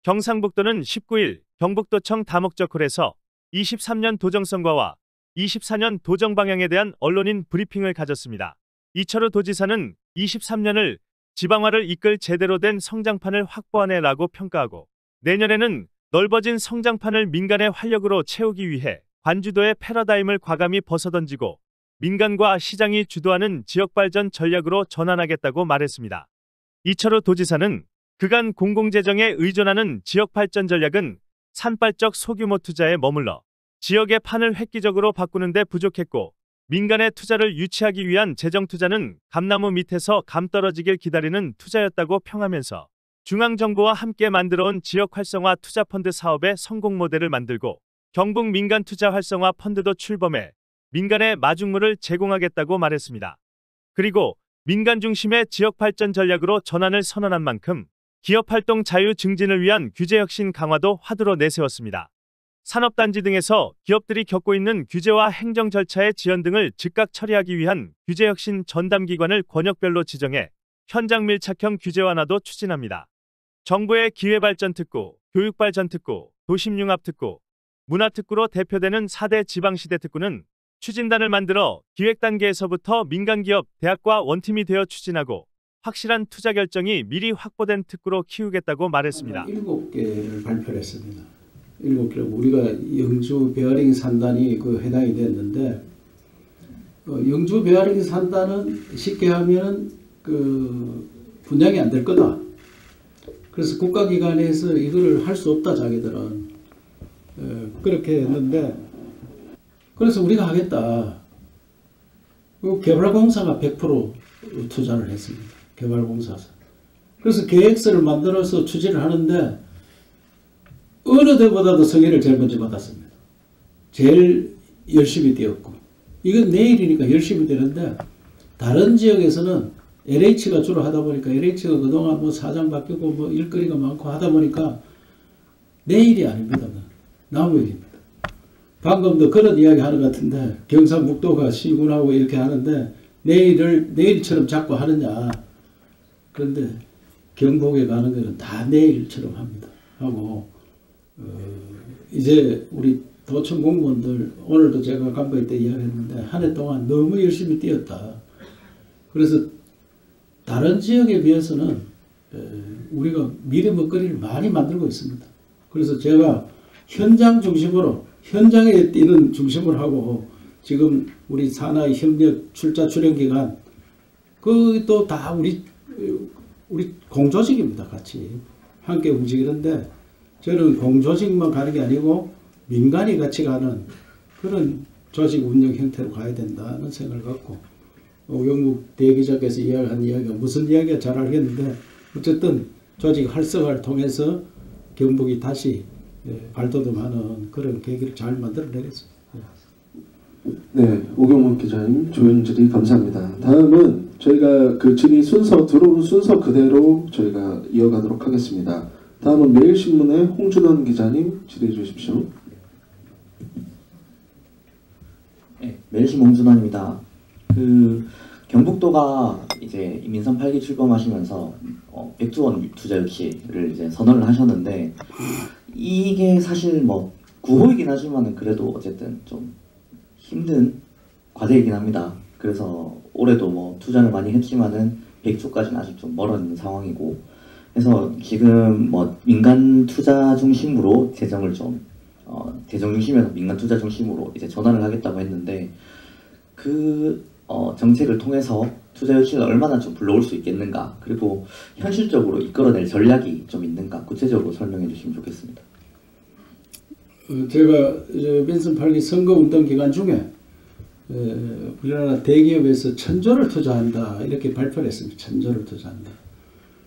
경상북도는 19일 경북도청 다목적홀에서 23년 도정성과와 24년 도정 방향에 대한 언론인 브리핑을 가졌습니다. 이철우 도지사는 23년을 지방화를 이끌 제대로 된 성장판을 확보하네라고 평가하고 내년에는 넓어진 성장판을 민간의 활력으로 채우기 위해 관주도의 패러다임을 과감히 벗어던지고 민간과 시장이 주도하는 지역발전 전략으로 전환하겠다고 말했습니다. 이철우 도지사는 그간 공공재정에 의존하는 지역발전 전략은 산발적 소규모 투자에 머물러 지역의 판을 획기적으로 바꾸는 데 부족했고 민간의 투자를 유치하기 위한 재정투자는 감나무 밑에서 감 떨어지길 기다리는 투자였다고 평하면서 중앙정부와 함께 만들어온 지역 활성화 투자펀드 사업의 성공 모델을 만들고 경북 민간 투자 활성화 펀드도 출범해 민간의 마중물을 제공하겠다고 말했습니다. 그리고 민간 중심의 지역 발전 전략으로 전환을 선언한 만큼 기업활동 자유 증진을 위한 규제 혁신 강화도 화두로 내세웠습니다. 산업단지 등에서 기업들이 겪고 있는 규제와 행정 절차의 지연 등을 즉각 처리하기 위한 규제혁신 전담기관을 권역별로 지정해 현장 밀착형 규제 완화도 추진합니다. 정부의 기회발전특구, 교육발전특구, 도심융합특구, 문화특구로 대표되는 4대 지방시대특구는 추진단을 만들어 기획단계에서부터 민간기업, 대학과 원팀이 되어 추진하고 확실한 투자 결정이 미리 확보된 특구로 키우겠다고 말했습니다. 7개를 발표를 했습니다. 7개 우리가 영주 베어링 산단이 해당이 됐는데 영주 베어링 산단은 쉽게 하면 분양이 안 될 거다. 그래서 국가기관에서 이거를 할 수 없다 자기들은 그렇게 했는데 그래서 우리가 하겠다. 개발공사가 100% 투자를 했습니다. 개발공사에서. 그래서 계획서를 만들어서 추진을 하는데 어느 데보다도 성의를 제일 먼저 받았습니다. 제일 열심히 뛰었고 이건 내일이니까 열심히 되는데 다른 지역에서는 LH가 주로 하다 보니까 LH가 그동안 사장 바뀌고 일거리가 많고 하다 보니까 내일이 아닙니다. 나무 일입니다. 방금도 그런 이야기 하는 것 같은데 경상북도가 시군하고 이렇게 하는데 내일처럼 자꾸 하느냐. 그런데 경북에 가는 거는 다 내일처럼 합니다. 하고 이제 우리 도청 공무원들 오늘도 제가 간부회 때 이야기했는데 한 해 동안 너무 열심히 뛰었다. 그래서 다른 지역에 비해서는 우리가 미래 먹거리를 많이 만들고 있습니다. 그래서 제가 현장 중심으로 현장에 뛰는 중심으로 하고 지금 우리 산하의 협력 출자 출연 기간 그것도 다 우리 공조직입니다. 같이 함께 움직이는데 저는 공조직만 가는 게 아니고 민간이 같이 가는 그런 조직 운영 형태로 가야 된다는 생각을 갖고 영국 대기자께서 이야기한 이야기가 무슨 이야기가 잘 알겠는데 어쨌든 조직 활성화를 통해서 경북이 다시 발돋움하는 그런 계기를 잘 만들어내겠습니다. 네, 오경원 기자님 조연 질의 감사합니다. 다음은 저희가 질의 들어온 순서 그대로 저희가 이어가도록 하겠습니다. 다음은 매일신문의 홍준원 기자님 질의해 주십시오. 네, 매일신문 홍준원입니다. 경북도가 이제 민선 8기 출범하시면서 백두원 투자 유치를 이제 선언을 하셨는데 이게 사실 구호이긴 하지만은 그래도 어쨌든 좀 힘든 과제이긴 합니다. 그래서 올해도 투자를 많이 했지만은 100조까지는 아직 좀 멀어 있는 상황이고 그래서 지금 민간 투자 중심으로 재정을 좀 재정 중심에서 민간 투자 중심으로 이제 전환을 하겠다고 했는데 정책을 통해서 투자 유치를 얼마나 좀 불러올 수 있겠는가 그리고 현실적으로 이끌어낼 전략이 좀 있는가 구체적으로 설명해 주시면 좋겠습니다. 제가 민선 8기 선거운동 기간 중에 우리나라 대기업에서 1000조를 투자한다 이렇게 발표를 했습니다. 1000조를 투자한다.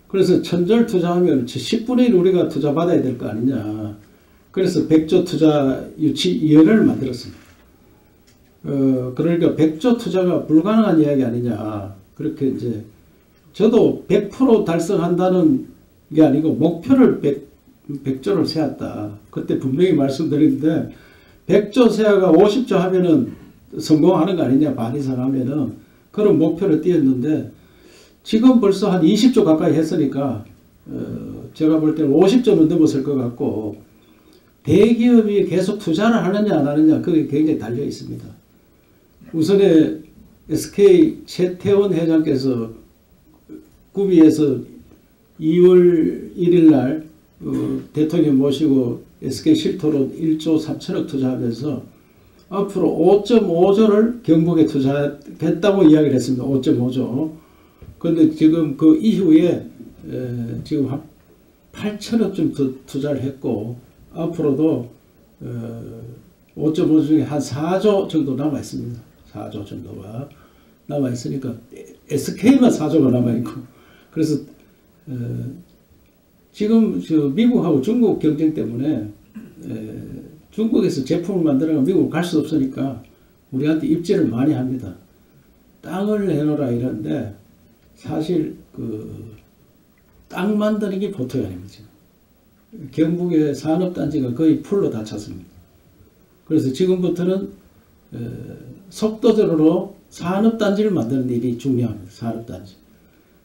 그래서 1000조를 투자하면 10분의 1 우리가 투자 받아야 될 거 아니냐. 그래서 100조 투자 유치위원회를 만들었습니다. 그러니까 100조 투자가 불가능한 이야기 아니냐. 그렇게 이제 저도 100% 달성한다는 게 아니고 목표를 100조를 세웠다. 그때 분명히 말씀드렸는데 100조 세아가 50조 하면은 성공하는 거 아니냐. 반 이상 하면은 그런 목표를 띄었는데 지금 벌써 한 20조 가까이 했으니까 제가 볼 때는 50점은 넘었을 것 같고 대기업이 계속 투자를 하느냐 안 하느냐 그게 굉장히 달려 있습니다. 우선에 SK 최태원 회장께서 구미에서 2월 1일 날 대통령 모시고 SK 실토로 1조 3천억 투자하면서 앞으로 5.5조를 경북에 투자했다고 이야기를 했습니다. 5.5조. 그런데 지금 그 이후에 지금 한 8천억쯤 투자를 했고 앞으로도 5.5조 중에 한 4조 정도 남아 있습니다. 4조 정도가 남아 있으니까 SK만 4조가 남아 있고 그래서 지금 미국하고 중국 경쟁 때문에 중국에서 제품을 만들어가 미국으로 갈 수 없으니까 우리한테 입지를 많이 합니다. 땅을 내놓으라 이러는데 사실 땅 만드는 게 보통이 아닙니다. 경북의 산업단지가 거의 풀로 다 찼습니다. 그래서 지금부터는 속도적으로 산업단지를 만드는 일이 중요합니다. 산업단지.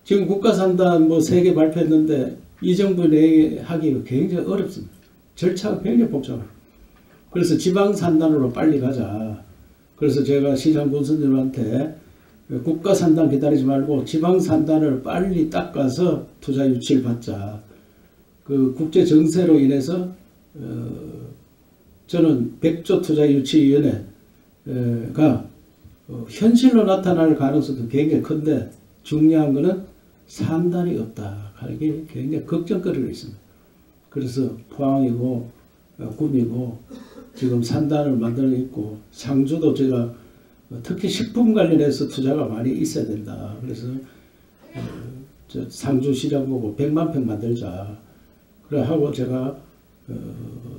지금 국가산단 뭐 3개 발표했는데 이 정부 내에 하기가 굉장히 어렵습니다. 절차가 굉장히 복잡합니다. 그래서 지방산단으로 빨리 가자. 그래서 제가 시장 군수님한테 국가산단 기다리지 말고 지방산단을 빨리 닦아서 투자 유치를 받자. 그 국제 정세로 인해서 저는 백조 투자 유치위원회가 현실로 나타날 가능성도 굉장히 큰데 중요한 거는 산단이 없다 하는 게 굉장히 걱정거리가 있습니다. 그래서 포항이고 구미고 지금 산단을 만들어 있고 상주도 제가 특히 식품 관련해서 투자가 많이 있어야 된다. 그래서 저 상주 시장 보고 100만 평 만들자. 그래 하고 제가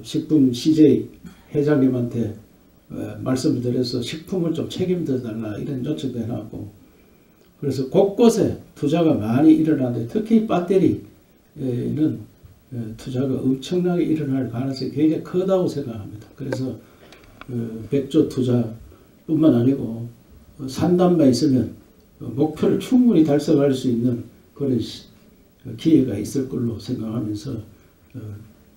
식품 CJ 회장님한테 말씀을 드려서 식품을 좀 책임져 달라 이런 요청도 해놨고 그래서 곳곳에 투자가 많이 일어나는데 특히 배터리는 투자가 엄청나게 일어날 가능성이 굉장히 크다고 생각합니다. 그래서 백조 투자뿐만 아니고 산단만 있으면 목표를 충분히 달성할 수 있는 그런 기회가 있을 걸로 생각하면서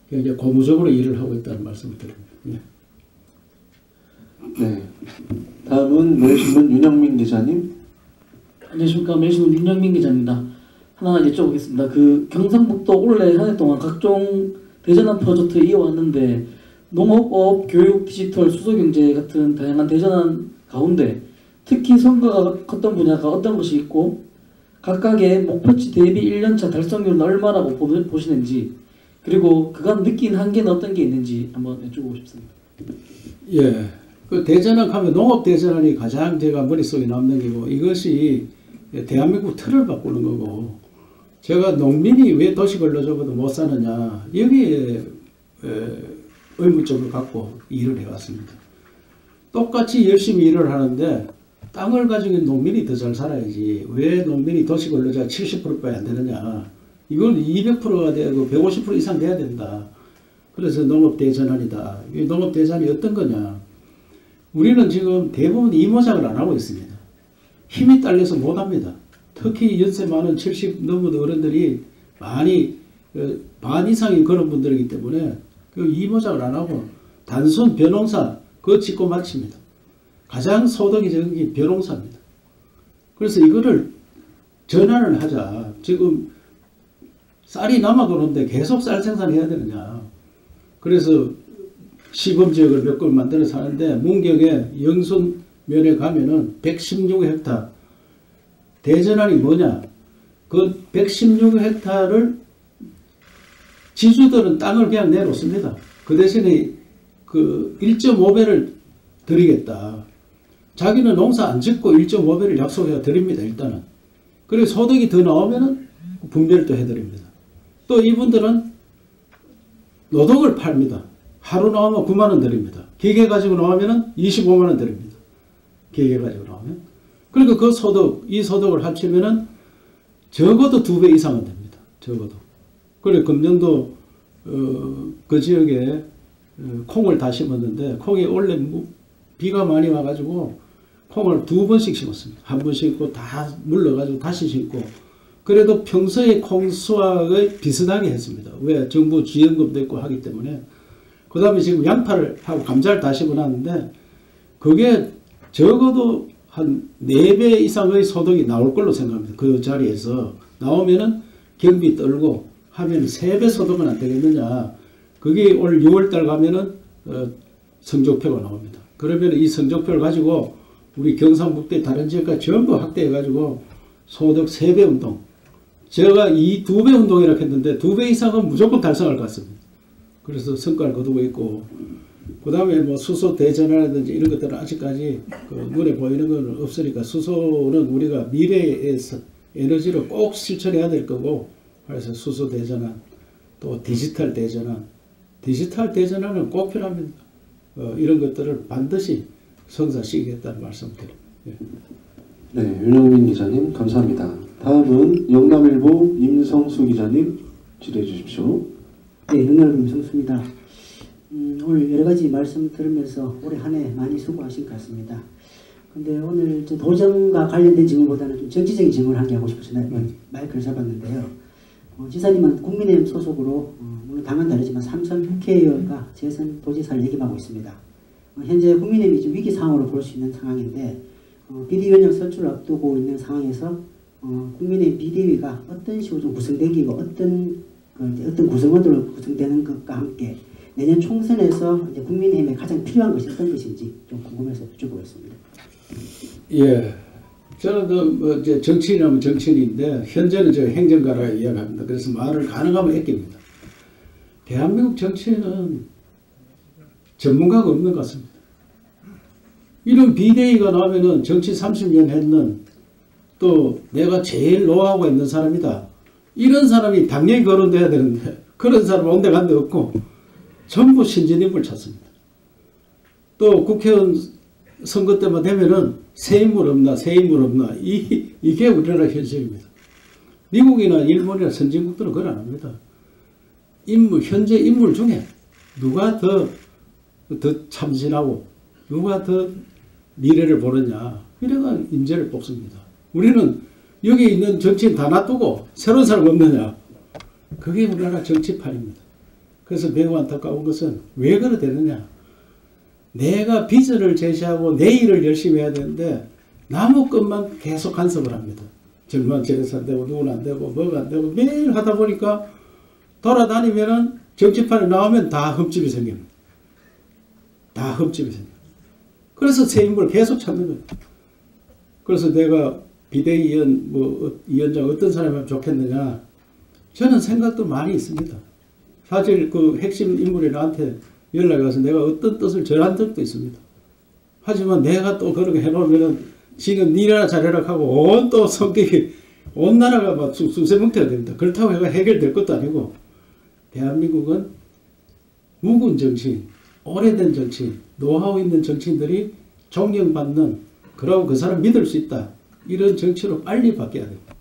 굉장히 고무적으로 일을 하고 있다는 말씀을 드립니다. 예. 네. 다음은 매일신문 윤영민 기자님. 안녕하십니까. 매일신문 윤영민 기자입니다. 하나 여쭤보겠습니다. 그 경상북도 올해 한 해 동안 각종 대전환 프로젝트 이어왔는데 농업업, 교육, 디지털, 수소경제 같은 다양한 대전환 가운데 특히 성과가 컸던 분야가 어떤 것이 있고 각각의 목표치 대비 1년차 달성률은 얼마라고 보시는지 그리고 그간 느낀 한계는 어떤 게 있는지 한번 여쭤보고 싶습니다. 예. 그 대전환 하면 농업 대전환이 가장 제가 머릿속에 남는 게고 이것이 대한민국 틀을 바꾸는 거고 제가 농민이 왜 도시 근로자보다 못 사느냐 여기에 의문점을 갖고 일을 해왔습니다. 똑같이 열심히 일을 하는데 땅을 가지고 있는 농민이 더 잘 살아야지 왜 농민이 도시 근로자 70%밖에 안 되느냐 이건 200%가 되고 150% 이상 돼야 된다. 그래서 농업 대전환이다. 이 농업 대전환이 어떤 거냐 우리는 지금 대부분 이모작을 안 하고 있습니다. 힘이 딸려서 못합니다. 특히 연세 많은 70 넘은 어른들이 많이 반 이상인 그런 분들이기 때문에 그 이모작을 안 하고 단순 벼농사 그거 짓고 마칩니다. 가장 소득이 적은 게 벼농사입니다. 그래서 이거를 전환을 하자. 지금 쌀이 남아도는데 계속 쌀 생산해야 되느냐. 그래서 시범지역을 몇 건 만들어서 하는데 문경에 영순면에 가면은 116헥타 대전환이 뭐냐 그 116헥타를 지주들은 땅을 그냥 내놓습니다. 그 대신에 그 1.5배를 드리겠다. 자기는 농사 안 짓고 1.5배를 약속해 드립니다. 일단은. 그리고 소득이 더 나오면은 분배를 또 해드립니다. 또 이분들은 노동을 팔니다. 하루 나오면 9만 원 드립니다. 기계 가지고 나오면 25만 원 드립니다. 기계 가지고 나오면. 그러니까 그 소득, 이 소득을 합치면은 적어도 2배 이상은 됩니다. 적어도. 그래 금년도 그 지역에 콩을 다 심었는데 콩이 원래 비가 많이 와가지고 콩을 2번씩 심었습니다. 한 번 심고 다 물러가지고 다시 심고 그래도 평소에 콩수확을 비슷하게 했습니다. 왜? 정부 지원금도 있고 하기 때문에. 그 다음에 지금 양파를 하고 감자를 다 심어놨는데 그게 적어도 한 4배 이상의 소득이 나올 걸로 생각합니다. 그 자리에서 나오면은 경비 떨고 하면 3배 소득은 안 되겠느냐. 그게 올 6월달 가면은 성적표가 나옵니다. 그러면 이 성적표를 가지고 우리 경상북도의 다른 지역까지 전부 확대해가지고 소득 3배 운동. 제가 이 2배 운동이라고 했는데 2배 이상은 무조건 달성할 것 같습니다. 그래서 성과를 거두고 있고, 그 다음에 뭐 수소 대전화라든지 이런 것들은 아직까지 그 눈에 보이는 건 없으니까 수소는 우리가 미래에서 에너지를 꼭 실천해야 될 거고, 그래서 수소 대전환, 또 디지털 대전환, 디지털 대전환은 꼭 필요합니다. 이런 것들을 반드시 성사시키겠다는 말씀드립니다. 예. 네, 윤영민 기자님 감사합니다. 다음은 영남일보 임성수 기자님 질의해 주십시오. 네, 영남일보 임성수입니다. 오늘 여러 가지 말씀 들으면서 올해 한 해 많이 수고하신 것 같습니다. 근데 오늘 도정과 관련된 질문보다는 좀 정치적인 질문을 한 개 하고 싶어서 마이크를 잡았는데요. 지사님은 국민의힘 소속으로 물론 당은 다르지만 삼선 국회의원과 재선 도지사를 역임하고 있습니다. 현재 국민의힘이 좀 위기 상황으로 볼 수 있는 상황인데 비대위원장 선출을 앞두고 있는 상황에서 국민의힘 비대위가 어떤 식으로 좀 구성되기고 어떤 구성원들로 구성되는 것과 함께 내년 총선에서 이제 국민의힘에 가장 필요한 것이 어떤 것인지 좀 궁금해서 여쭤보겠습니다. 예. 저는 이제 정치인이라면 정치인인데 현재는 저 행정가라 이야기합니다. 그래서 말을 가능하면 아낍니다. 대한민국 정치에는 전문가가 없는 것 같습니다. 이런 비대위가 나오면은 정치 30년 했는 또 내가 제일 노하우가 있는 사람이다. 이런 사람이 당연히 거론돼야 되는데 그런 사람 온데간데 없고 전부 신진인물 찾습니다. 또 국회의원 선거 때만 되면은 새 인물 없나 새 인물 없나 이게 우리나라 현실입니다. 미국이나 일본이나 선진국들은 그걸 안 합니다. 현재 인물 중에 누가 더 참신하고 누가 더 미래를 보느냐 이래가 인재를 뽑습니다. 우리는 여기 있는 정치인 다 놔두고 새로운 사람 없느냐 그게 우리나라 정치판입니다. 그래서 매우 안타까운 것은 왜 그래 되느냐. 내가 비전을 제시하고 내 일을 열심히 해야 되는데 남의 것만 계속 간섭을 합니다. 정말 저래서 안 되고 누구는 안 되고 뭐가 안 되고 매일 하다 보니까 돌아다니면은 정치판에 나오면 다 흠집이 생깁니다. 다 흠집이 생깁니다. 그래서 새 인물을 계속 찾는 거예요. 그래서 내가 비대위원 위원장 어떤 사람이 하면 좋겠느냐 저는 생각도 많이 있습니다. 사실 그 핵심 인물이 나한테 연락이 와서 내가 어떤 뜻을 전한 적도 있습니다. 하지만 내가 또 그렇게 해놓으면은 지금 니나 잘해라 하고 온 또 성격이 온 나라가 막 수세뭉태가 됩니다. 그렇다고 해가 해결될 것도 아니고 대한민국은 묵은 정치인, 오래된 정치인, 노하우 있는 정치인들이 존경받는 그러고 그 사람 믿을 수 있다. 이런 정치로 빨리 바뀌어야 됩니다.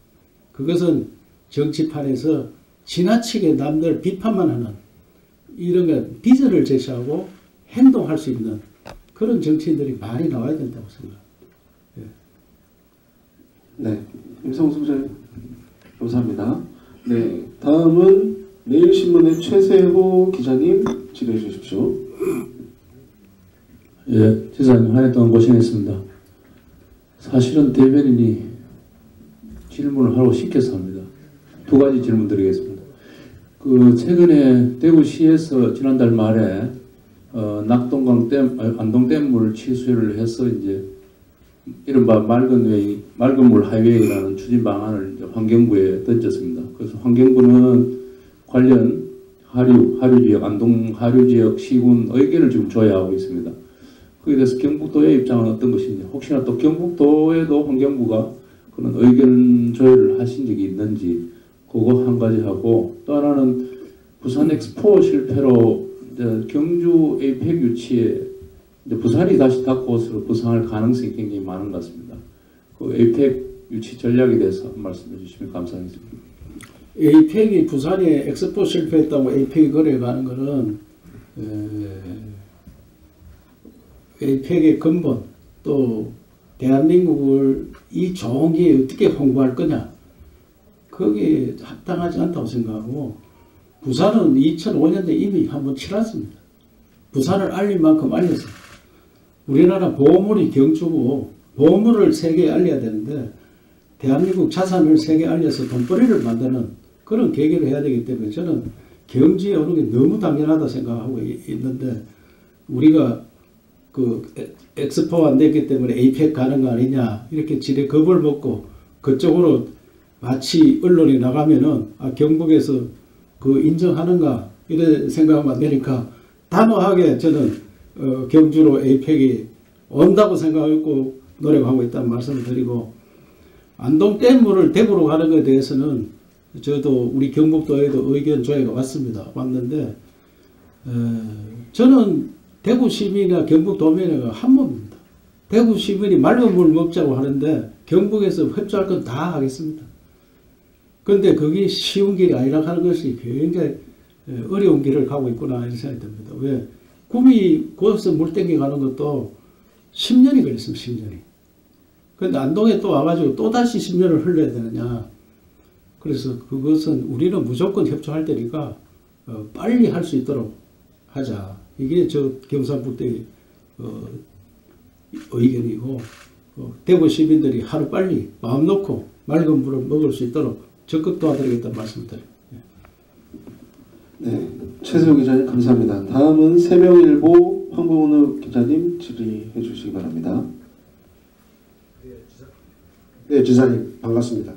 그것은 정치판에서 지나치게 남들 비판만 하는 이런 거 비전을 제시하고 행동할 수 있는 그런 정치인들이 많이 나와야 된다고 생각합니다. 예. 네, 임성수 기자님 감사합니다. 네, 다음은 내일신문의 최세호 기자님 질의해 주십시오. 예, 지사님 한 해 동안 고생했습니다. 사실은 대변인이 질문을 하고 시켜서 합니다. 두 가지 질문 드리겠습니다. 최근에 대구시에서 지난달 말에 낙동강 댐, 안동댐물 취수를 해서 이제 이른바 맑은 물 하이웨이라는 추진 방안을 이제 환경부에 던졌습니다. 그래서 환경부는 관련 하류 지역, 안동 하류 지역 시군 의견을 지금 조회하고 있습니다. 거기에 대해서 경북도의 입장은 어떤 것이냐, 혹시나 또 경북도에도 환경부가 그런 의견 조회를 하신 적이 있는지 그거 한 가지 하고, 또 하나는 부산 엑스포 실패로 이제 경주 에이펙 유치에 이제 부산이 다시 닫고서 부상할 가능성이 굉장히 많은 것 같습니다. 그 에이펙 유치 전략에 대해서 말씀해 주시면 감사하겠습니다. 에이펙이 부산에 엑스포 실패했다고 에이펙이 거래가는 거는 에이펙의 근본 또 대한민국을 이 좋은 기회에 어떻게 홍보할 거냐 거기에 합당하지 않다고 생각하고 부산은 2005년도에 이미 한번 치렀습니다. 부산을 알릴 만큼 알렸어요. 우리나라 보물이 경주고 보물을 세계에 알려야 되는데 대한민국 자산을 세계에 알려서 돈벌이를 만드는 그런 계기를 해야 되기 때문에 저는 경주에 오는 게 너무 당연하다 생각하고 있는데 우리가 그 엑스포가 안 됐기 때문에 에이펙 가는 거 아니냐 이렇게 지레 겁을 먹고 그쪽으로 마치 언론이 나가면은 경북에서 그 인정하는가 이런 생각하면 안 되니까 단호하게 저는 경주로 에이펙이 온다고 생각하고 노력하고 있다는 말씀을 드리고 안동 댐물을 대구로 가는 것에 대해서는 저도 우리 경북도에도 의견 조회가 왔는데 저는 대구 시민이나 경북 도민이나 한 몸입니다. 대구 시민이 맑은 물 먹자고 하는데 경북에서 협조할 건 다 하겠습니다. 그런데 그게 쉬운 길이 아니라 하는 것이 굉장히 어려운 길을 가고 있구나 이런 생각이 듭니다. 왜? 구미 거기서 물 땡겨 가는 것도 10년이 걸렸습니다. 10년이. 그런데 안동에 또 와가지고 또다시 10년을 흘려야 되느냐. 그래서 그것은 우리는 무조건 협조할 때니까 빨리 할 수 있도록 하자. 이게 저 경상북도의 의견이고 대구 시민들이 하루 빨리 마음 놓고 맑은 물을 먹을 수 있도록 적극 도와드리겠다는 말씀을 드립니다. 네, 최세호 기자님 감사합니다. 다음은 세명일보 황봉은우 기자님 질의해 주시기 바랍니다. 네, 지사님 반갑습니다.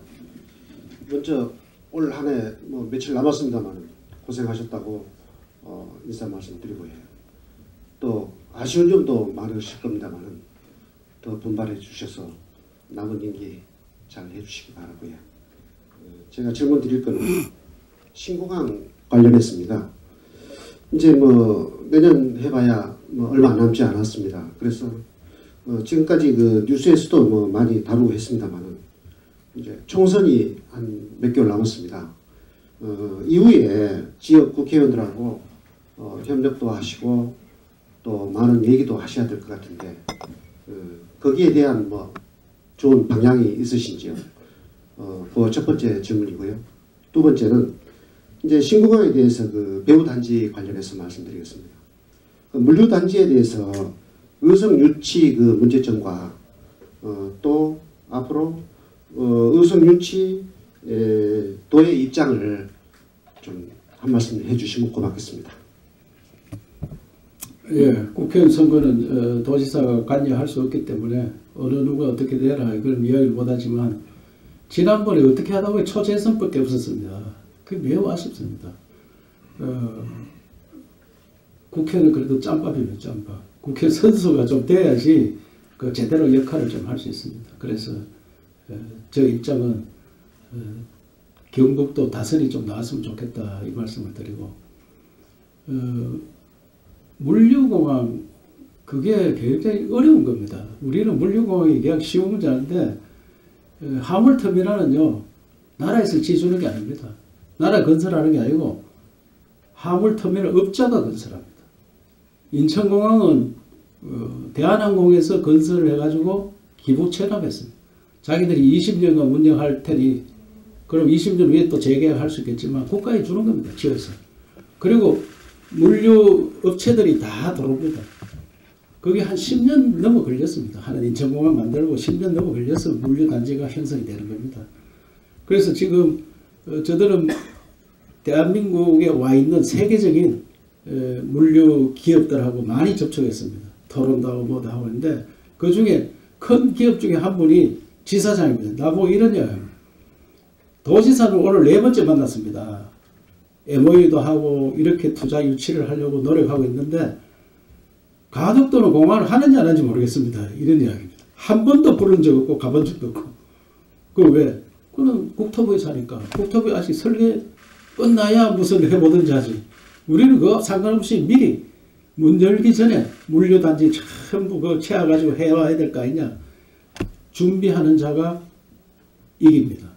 먼저 올 한 해 뭐 며칠 남았습니다만 고생하셨다고 인사 말씀드리고 해요. 또 아쉬운 점도 많으실 겁니다만 더 분발해 주셔서 남은 임기 잘 해주시기 바라고요. 제가 질문 드릴 거는 신공항 관련했습니다. 이제 뭐 내년 해봐야 뭐 얼마 남지 않았습니다. 그래서 지금까지 그 뉴스에서도 뭐 많이 다루고 했습니다만은 이제 총선이 한 몇 개월 남았습니다. 이후에 지역 국회의원들하고 협력도 하시고 또 많은 얘기도 하셔야 될 것 같은데 거기에 대한 뭐 좋은 방향이 있으신지요? 그 첫 번째 질문이고요. 두 번째는 이제 신공항에 대해서 그 배후단지 관련해서 말씀드리겠습니다. 그 물류단지에 대해서 의성 유치 그 문제점과 또 앞으로 의성 유치 도의 입장을 좀 한 말씀 해주시면 고맙겠습니다. 예, 국회의원 선거는 도지사가 관여할 수 없기 때문에 어느 누가 어떻게 되라 그런 이야기를 못하지만 지난번에 어떻게 하다 보니 초재선밖에 없었습니다. 그게 매우 아쉽습니다. 국회는 그래도 짬밥이에요, 짬밥. 국회 선수가 좀 돼야지 그 제대로 역할을 좀 할 수 있습니다. 그래서 저 입장은 경북도 다선이 좀 나왔으면 좋겠다 이 말씀을 드리고 물류공항 그게 굉장히 어려운 겁니다. 우리는 물류공항이 그냥 쉬운 문제 아닌데 화물터미널은요 나라에서 지어주는 게 아닙니다. 나라 건설하는 게 아니고 화물터미널 업자가 건설합니다. 인천공항은 대한항공에서 건설을 해가지고 기부 체납했습니다. 자기들이 20년간 운영할 테니 그럼 20년 후에 또 재계약할 수 있겠지만 국가에 주는 겁니다. 지어서. 그리고 물류 업체들이 다 들어옵니다. 그게 한 10년 넘어 걸렸습니다. 하는 인천공항 만들고 10년 넘어 걸려서 물류단지가 형성이 되는 겁니다. 그래서 지금 저들은 대한민국에 와 있는 세계적인 물류 기업들하고 많이 접촉했습니다. 토론도 하고 뭐도 하고 있는데 그 중에 큰 기업 중에 한 분이 지사장입니다. 나보고 이런 이야기합니다. 도지사를 오늘 4번째 만났습니다. MOU도 하고 이렇게 투자 유치를 하려고 노력하고 있는데 가덕도는 공항을 하는지 안 하는지 모르겠습니다. 이런 이야기입니다. 한 번도 부른 적 없고 가본 적도 없고. 그 왜? 그는 국토부에 사니까. 국토부에 아직 설계 끝나야 무슨 해보든지 하지. 우리는 그거 상관없이 미리 문 열기 전에 물류단지 전부 그 채워가지고 해와야 될 거 아니냐. 준비하는 자가 이깁니다.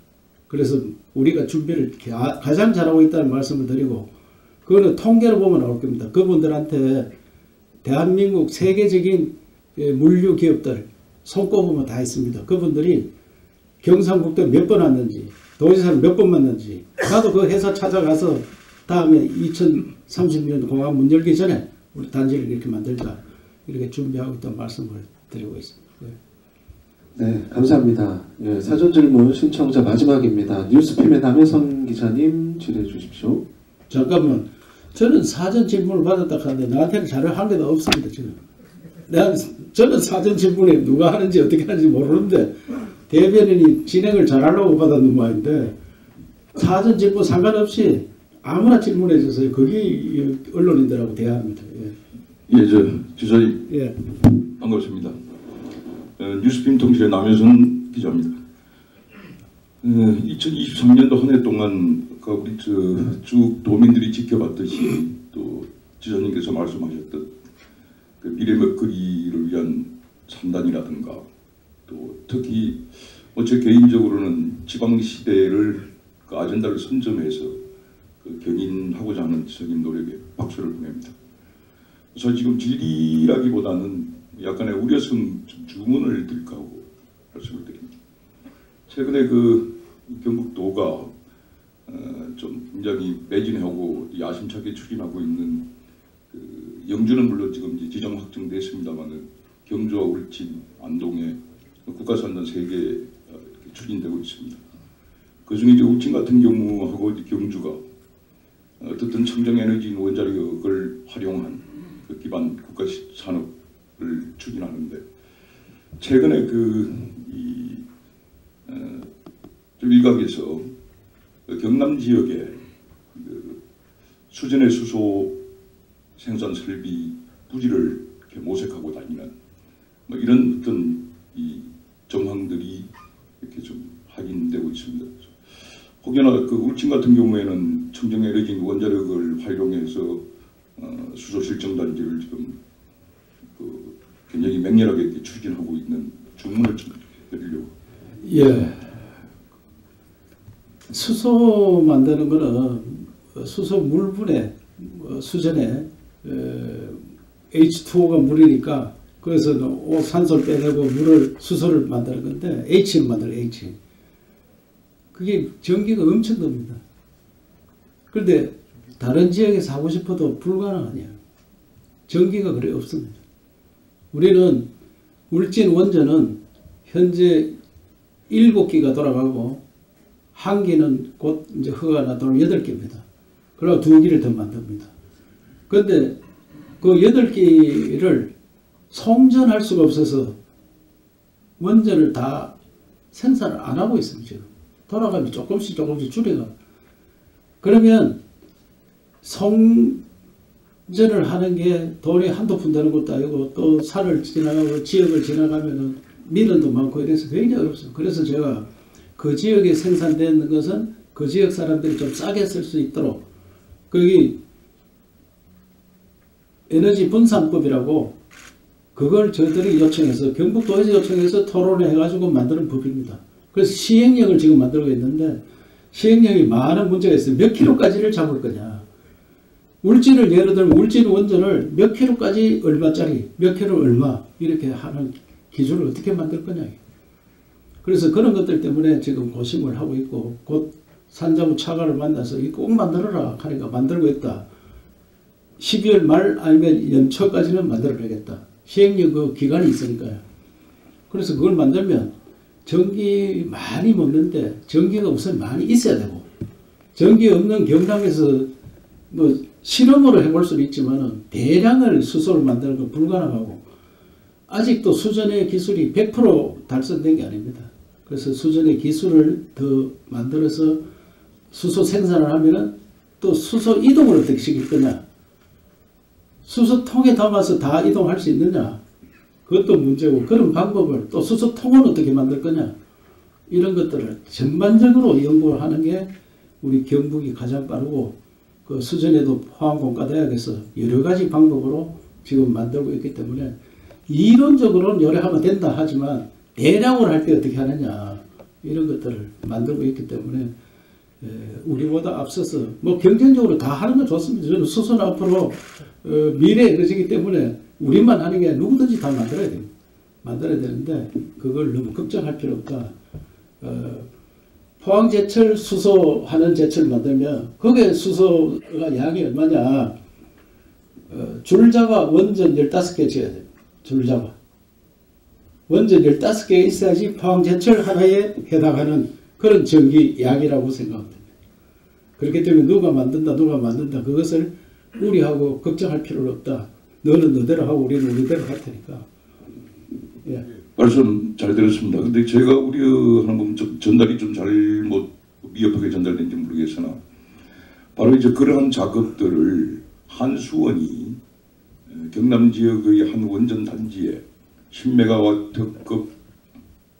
그래서 우리가 준비를 가장 잘하고 있다는 말씀을 드리고 그거는 통계를 보면 나올 겁니다. 그분들한테 대한민국 세계적인 물류 기업들 손꼽으면 다 있습니다. 그분들이 경상북도에 몇 번 왔는지 도지사를 몇 번 만났지. 나도 그 회사 찾아가서 다음에 2030년 공항 문 열기 전에 우리 단지를 이렇게 만들자 이렇게 준비하고 있다는 말씀을 드리고 있습니다. 네, 감사합니다. 예, 사전 질문 신청자 마지막입니다. 뉴스핌의 남혜성 기자님 질의해 주십시오. 잠깐만, 저는 사전 질문을 받았다 하는데 나한테는 자료 한 개도 없습니다. 지금 저는 사전 질문에 누가 하는지 어떻게 하는지 모르는데 대변인이 진행을 잘하려고 받았는 모양인데 사전 질문 상관없이 아무나 질문해 주세요. 거기 언론인들하고 대화합니다. 예. 예, 기자님 예. 반갑습니다. 뉴스핌 통신의 남효선 기자입니다. 2023년도 한 해 동안 우리 쭉 도민들이 지켜봤듯이 또 지사님께서 말씀하셨던 그 미래 먹거리를 위한 산단이라든가 또 특히 제 개인적으로는 지방시대를 그 아젠다를 선점해서 그 견인하고자 하는 지사님 노력에 박수를 보냅니다. 그래서 지금 질의라기보다는 약간의 우려성 주문을 드릴까 하고 말씀을 드립니다. 최근에 그 경북도가 좀 굉장히 매진하고 야심차게 추진하고 있는 그 영주는 물론 지금 이제 지정 확정됐습니다만은 경주와 울진, 안동에 국가산단 3개 추진되고 있습니다. 그 중에 이제 울진 같은 경우하고 이제 경주가 어떻든 청정에너지 원자력을 활용한 그 기반 국가 산업을 추진하는데 최근에 좀 일각에서 경남 지역에 그 수전의 수소 생산 설비 부지를 이렇게 모색하고 다니는 뭐 이런 어떤 이 정황들이 이렇게 좀 확인되고 있습니다. 혹여나 그 울진 같은 경우에는 청정에너지 원자력을 활용해서 수소 실증 단지를 지금 그 굉장히 맹렬하게 이렇게 추진하고 있는 주문을 좀 드리려고. 예. 수소 만드는 거는 수소 물분에 수전에 H2O가 물이니까 그래서 산소를 빼내고 수소를 만드는 건데 H를 만들어요. H. 그게 전기가 엄청 듭니다. 그런데 다른 지역에서 하고 싶어도 불가능하냐. 전기가 그래 없습니다. 우리는 울진 원전은 현재 7기가 돌아가고 1기는 곧 이제 허가 나도록 8기입니다. 그리고 2기를 더 만듭니다. 그런데 그 8기를 송전할 수가 없어서 원전을 다 생산을 안 하고 있습니다. 지금. 돌아가면 조금씩 줄여가. 그러면 송전을 하는 게 돈이 한두 푼 되는 것도 아니고 또 산을 지나가고 지역을 지나가면은 민원도 많고 이래서 굉장히 어렵습니다. 그래서 제가 그 지역에 생산되는 것은 그 지역 사람들이 좀 싸게 쓸 수 있도록 거기 에너지 분산법이라고 그걸 저희들이 요청해서 경북도에서 요청해서 토론을 해가지고 만드는 법입니다. 그래서 시행령을 지금 만들고 있는데 시행령이 많은 문제가 있어요. 몇 킬로까지를 잡을 거냐. 울진을 예를 들면 울진 원전을 몇 킬로까지 얼마짜리 몇 킬로 얼마 이렇게 하는 기준을 어떻게 만들 거냐. 그래서 그런 것들 때문에 지금 고심을 하고 있고 곧 산자부 차관을 만나서 꼭 만들어라 하니까 만들고 있다. 12월 말 아니면 연초까지는 만들어내겠다. 시행령 그 기간이 있으니까요. 그래서 그걸 만들면 전기 많이 먹는데 전기가 우선 많이 있어야 되고 전기 없는 경남에서 뭐 실험으로 해볼 수는 있지만은 대량을 수소를 만드는 건 불가능하고 아직도 수전의 기술이 100% 달성된 게 아닙니다. 그래서 수전의 기술을 더 만들어서 수소 생산을 하면은 또 수소 이동을 어떻게 시킬 거냐. 수소통에 담아서 다 이동할 수 있느냐. 그것도 문제고 그런 방법을 또 수소통은 어떻게 만들 거냐. 이런 것들을 전반적으로 연구를 하는 게 우리 경북이 가장 빠르고 그 수전에도 포항공과대학에서 여러 가지 방법으로 지금 만들고 있기 때문에 이론적으로는 요래하면 된다 하지만 대량으로 할 때 어떻게 하느냐 이런 것들을 만들고 있기 때문에 우리보다 앞서서 뭐 경쟁적으로 다 하는 건 좋습니다. 저는 수소는 앞으로 미래에 그러시기 때문에 우리만 하는 게 아니라 누구든지 다 만들어야 됩니다. 만들어야 되는데 그걸 너무 걱정할 필요 없다. 포항제철 수소하는 제철 만들면 거기에 수소가 양이 얼마냐. 줄자가 원전 15개 지어야 돼요. 줄자가. 원전 15개 있어야지 포항제철 하나에 해당하는 그런 전기 양이라고 생각하면 됩니다. 그렇기 때문에 누가 만든다 그것을 우리하고 걱정할 필요는 없다. 너는 너대로 하고 우리는 우리대로 할 테니까. 예. 말씀 잘 들었습니다. 근데 제가 우려하는 부분 전달이 좀 잘못 미흡하게 전달된지 모르겠으나 바로 이제 그러한 작업들을 한수원이 경남 지역의 한 원전 단지에 10메가와트급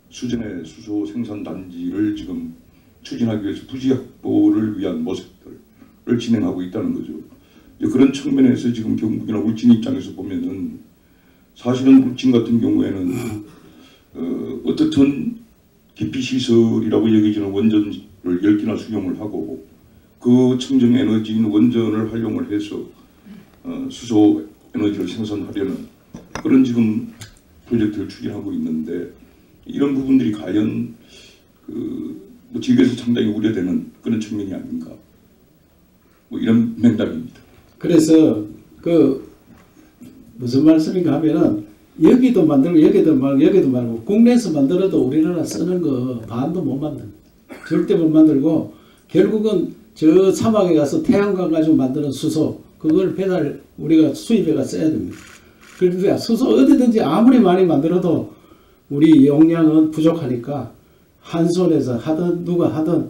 수준의 수소 생산 단지를 지금 추진하기 위해서 부지 확보를 위한 모색들을 진행하고 있다는 거죠. 그런 측면에서 지금 경북이나 울진 입장에서 보면은 사실은 울진 같은 경우에는 어떻든 기피시설이라고 여겨지는 원전을 10개나 수용을 하고 그 청정 에너지인 원전을 활용을 해서 수소 에너지를 생산하려는 그런 지금 프로젝트를 추진하고 있는데 이런 부분들이 과연 뭐 지역에서 상당히 우려되는 그런 측면이 아닌가 뭐 이런 맥락입니다. 그래서 무슨 말씀인가 하면은 여기도 만들고 여기도 말고 국내에서 만들어도 우리나라 쓰는 거 반도 못 만듭니다. 절대 못 만들고 결국은 저 사막에 가서 태양광 가지고 만드는 수소 그걸 배달 우리가 수입해가 써야 됩니다. 그런데 수소 어디든지 아무리 많이 만들어도 우리 용량은 부족하니까 한손에서 하든 누가 하든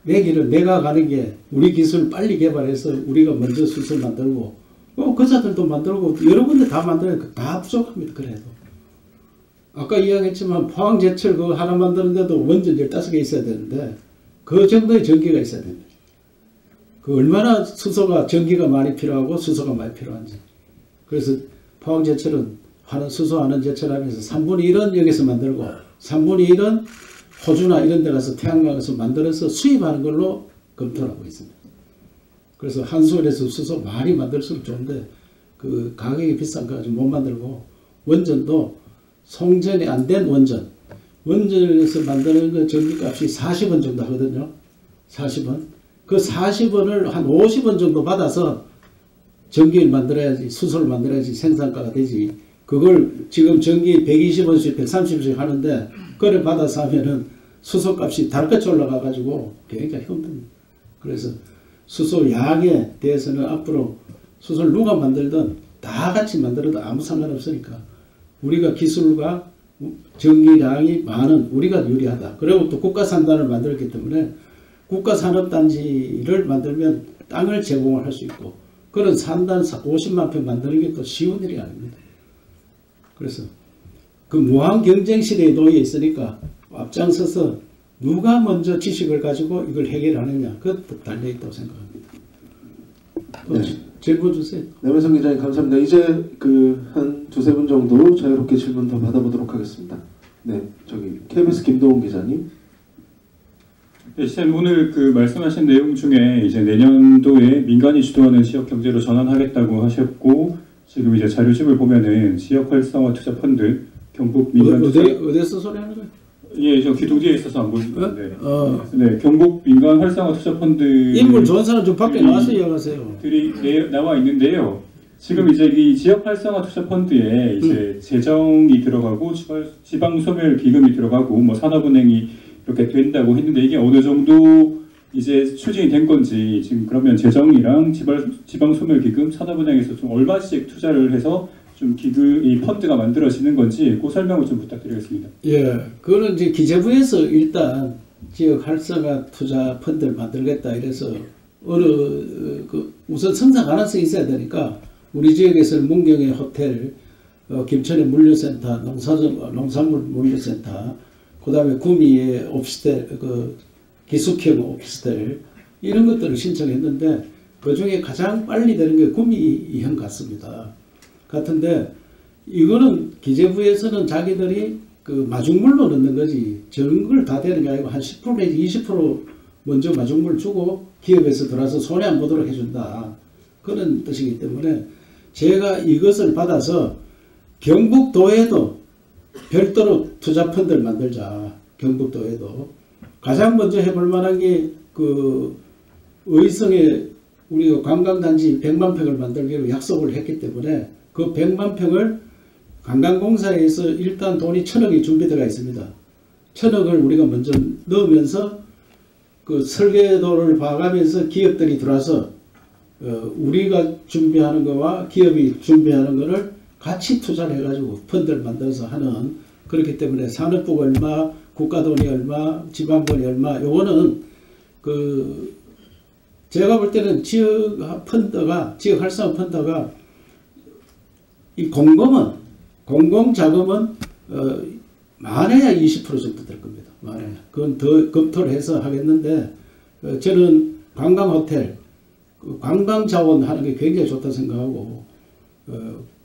내 길을 내가 가는 게 우리 기술 빨리 개발해서 우리가 먼저 수소 만들고 거자들도 만들고 여러 군데 다 만들어요. 다 부족합니다. 그래도 아까 이야기했지만 포항제철 그거 하나 만드는데도 원전 15개 있어야 되는데 그 정도의 전기가 있어야 됩니다. 그 얼마나 수소가 전기가 많이 필요하고 수소가 많이 필요한지. 그래서 포항제철은 수소하는 제철 하면서 3분의 1은 여기서 만들고 3분의 1은 호주나 이런 데 가서 태양광에서 만들어서 수입하는 걸로 검토를 하고 있습니다. 그래서 한수원에서 수소 많이 만들수록 좋은데 그 가격이 비싼 거 가지고 못 만들고 원전도 송전이 안 된 원전에서 만드는 그 전기값이 40원 정도 하거든요. 40원. 그 40원을 한 50원 정도 받아서 전기를 만들어야지 수소를 만들어야지 생산가가 되지. 그걸 지금 전기 120원씩 130원씩 하는데 그걸 받아서 하면은 수소값이 달같이 올라가 가지고 굉장히 힘듭니다. 그래서 수소 양에 대해서는 앞으로 수소를 누가 만들든 다 같이 만들어도 아무 상관없으니까 우리가 기술과 전기량이 많은 우리가 유리하다. 그리고 또 국가산단을 만들었기 때문에 국가산업단지를 만들면 땅을 제공을 할 수 있고 그런 산단 50만 평 만드는 게 또 쉬운 일이 아닙니다. 그래서 그 무한 경쟁 시대에 놓여 있으니까 앞장서서 누가 먼저 지식을 가지고 이걸 해결하느냐 그것도 달려있다고 생각합니다. 네. 질문 주세요. 남해성 기자님 감사합니다. 이제 한 두세 분 정도 자유롭게 질문 더 받아보도록 하겠습니다. 네, 저기 KBS 김도훈 기자님. 네, 시장님 오늘 말씀하신 내용 중에 이제 내년도에 민간이 주도하는 지역 경제로 전환하겠다고 하셨고 지금 이제 자료집을 보면은 지역 활성화 투자 펀드 경북 민간 투자 어디서 소리 하는 거예요? 예, 저 기둥 뒤에 있어서 안 보이는데. 네, 경북 민간 활성화 투자 펀드 인물 좋은 사람 좀 밖에 나와서 이야기하세요. 나와 있는데요. 지금 이제 이 지역 활성화 투자 펀드에 이제 재정이 들어가고 지방 소멸 기금이 들어가고 뭐 산업은행이 이렇게 된다고 했는데 이게 어느 정도 이제 추진이 된 건지 지금 그러면 재정이랑 지방 소멸 기금 산업은행에서 좀 얼마씩 투자를 해서 좀 이 펀드가 만들어지는 건지 그 설명을 좀 부탁드리겠습니다. 예, 그거는 이제 기재부에서 일단 지역 활성화 투자 펀드를 만들겠다 이래서 우선 성장 가능성이 있어야 되니까 우리 지역에서는 문경의 호텔, 김천의 물류센터, 농산물 물류센터, 그다음에 구미의 오피스텔, 기숙형 오피스텔 이런 것들을 신청했는데 그 중에 가장 빨리 되는 게 구미형 같습니다. 같은데 이거는 기재부에서는 자기들이 마중물로 넣는 거지 전걸 다 되는 게 아니고 한 10% 내지 20% 먼저 마중물 주고 기업에서 들어와서 손해 안 보도록 해준다. 그런 뜻이기 때문에 제가 이것을 받아서 경북도에도 별도로 투자 펀드를 만들자. 경북도에도 가장 먼저 해볼 만한 게 그 의성에 우리가 관광단지 100만 평을 만들기로 약속을 했기 때문에 그 100만 평을 관광공사에서 일단 돈이 1,000억이 준비되어 있습니다. 1,000억을 우리가 먼저 넣으면서 그 설계도를 봐가면서 기업들이 들어와서 우리가 준비하는 거와 기업이 준비하는 거를 같이 투자를 해가지고 펀드를 만들어서 하는, 그렇기 때문에 산업부가 얼마, 국가 돈이 얼마, 지방돈이 얼마, 요거는 그 제가 볼 때는 지역 펀드가, 지역 활성화 펀드가 이 공공 자금은 많아야 20% 정도 될 겁니다. 많아야. 그건 더 검토를 해서 하겠는데 저는 관광 호텔, 관광 자원 하는 게 굉장히 좋다 생각하고,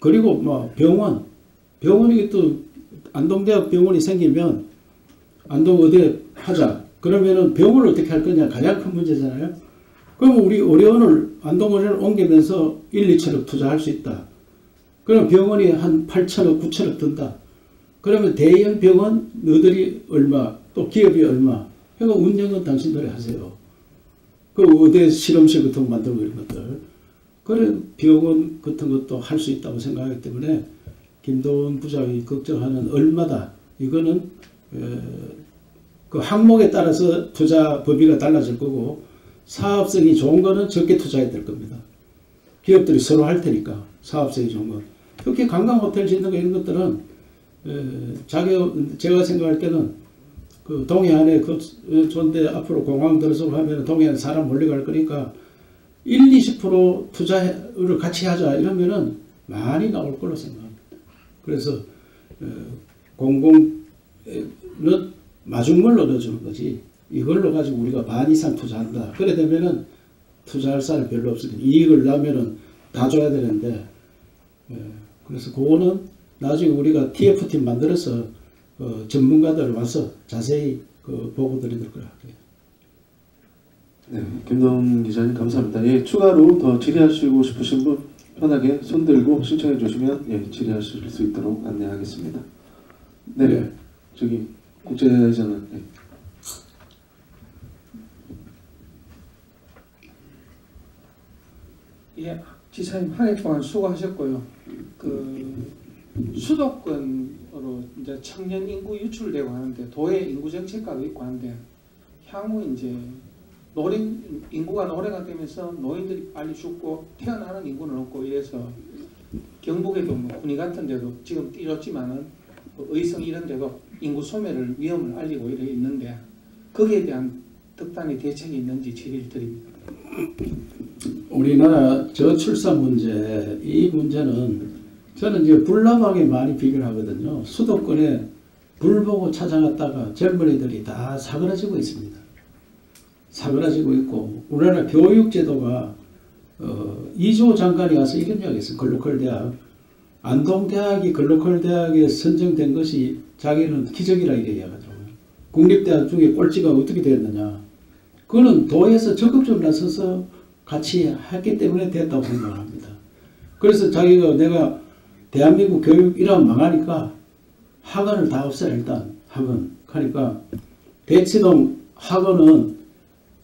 그리고 뭐 병원이 또 안동대학 병원이 생기면 안동의대 하자. 그러면은 병원을 어떻게 할 거냐 가장 큰 문제잖아요. 그럼 우리 의료원을 안동의료원을 옮기면서 1, 2천억 투자할 수 있다. 그럼 병원이 한 8천억, 9천억 든다. 그러면 대형 병원 너희들이 얼마, 또 기업이 얼마, 그러니까 운영은 당신들이 하세요. 그 의대 실험실 같은 거 만들고 이런 것들. 그래 병원 같은 것도 할 수 있다고 생각하기 때문에 김도원 부장이 걱정하는 얼마다, 이거는 그 항목에 따라서 투자 범위가 달라질 거고, 사업성이 좋은 거는 적게 투자해야 될 겁니다. 기업들이 서로 할 테니까 사업성이 좋은 거. 특히 관광 호텔 짓는 거 이런 것들은 제가 생각할 때는 그 동해안에 그 좋은데 앞으로 공항 들어서 하면 동해안 사람 몰려갈 거니까 1, 20% 투자를 같이 하자 이러면은 많이 나올 걸로 생각합니다. 그래서 공공은 마중물로 넣어주는 거지, 이걸로 가지고 우리가 반 이상 투자한다. 그래 되면은 투자할 사람이 별로 없으니까 이익을 나면은 다 줘야 되는데, 그래서 그거는 나중에 우리가 TF팀 만들어서 전문가들 와서 자세히 보고 드리도록 할게요. 네, 김동훈 기자님 감사합니다. 예, 추가로 더 질의하시고 싶으신 분 편하게 손 들고 신청해 주시면 예, 질의하실 수 있도록 안내하겠습니다. 네, 네. 저기 국제전은 네. 예, 지사님 한 해 동안 수고하셨고요. 그 수도권으로 이제 청년 인구 유출되고 하는데 도에 인구 정책과도 있고 하는데 향후 이제 인구가 노래가 되면서 노인들이 빨리 죽고 태어나는 인구는 없고 이래서 경북에도 뭐 군위 같은 데도 지금 띄었지만은 의성 이런 데도 인구 소멸을 위험을 알리고 이래 있는데 거기에 대한 특단의 대책이 있는지 질의를 드립니다. 우리나라 저출산 문제, 이 문제는 저는 이제 불나방에 많이 비교를 하거든요. 수도권에 불 보고 찾아갔다가 젊은이들이 다 사그라지고 있습니다. 사그라지고 있고, 우리나라 교육제도가 2조 장관이 와서 이런 이야기 했어요. 글로컬 대학. 안동대학이 글로컬 대학에 선정된 것이 자기는 기적이라 이래 이야기하더라고요. 국립대학 중에 꼴찌가 어떻게 되었느냐. 그거는 도에서 적극적으로 나서서 같이 했기 때문에 됐다고 생각합니다. 그래서 자기가 내가 대한민국 교육 이러면 망하니까 학원을 다 없애라. 일단 학원 하니까 대치동 학원은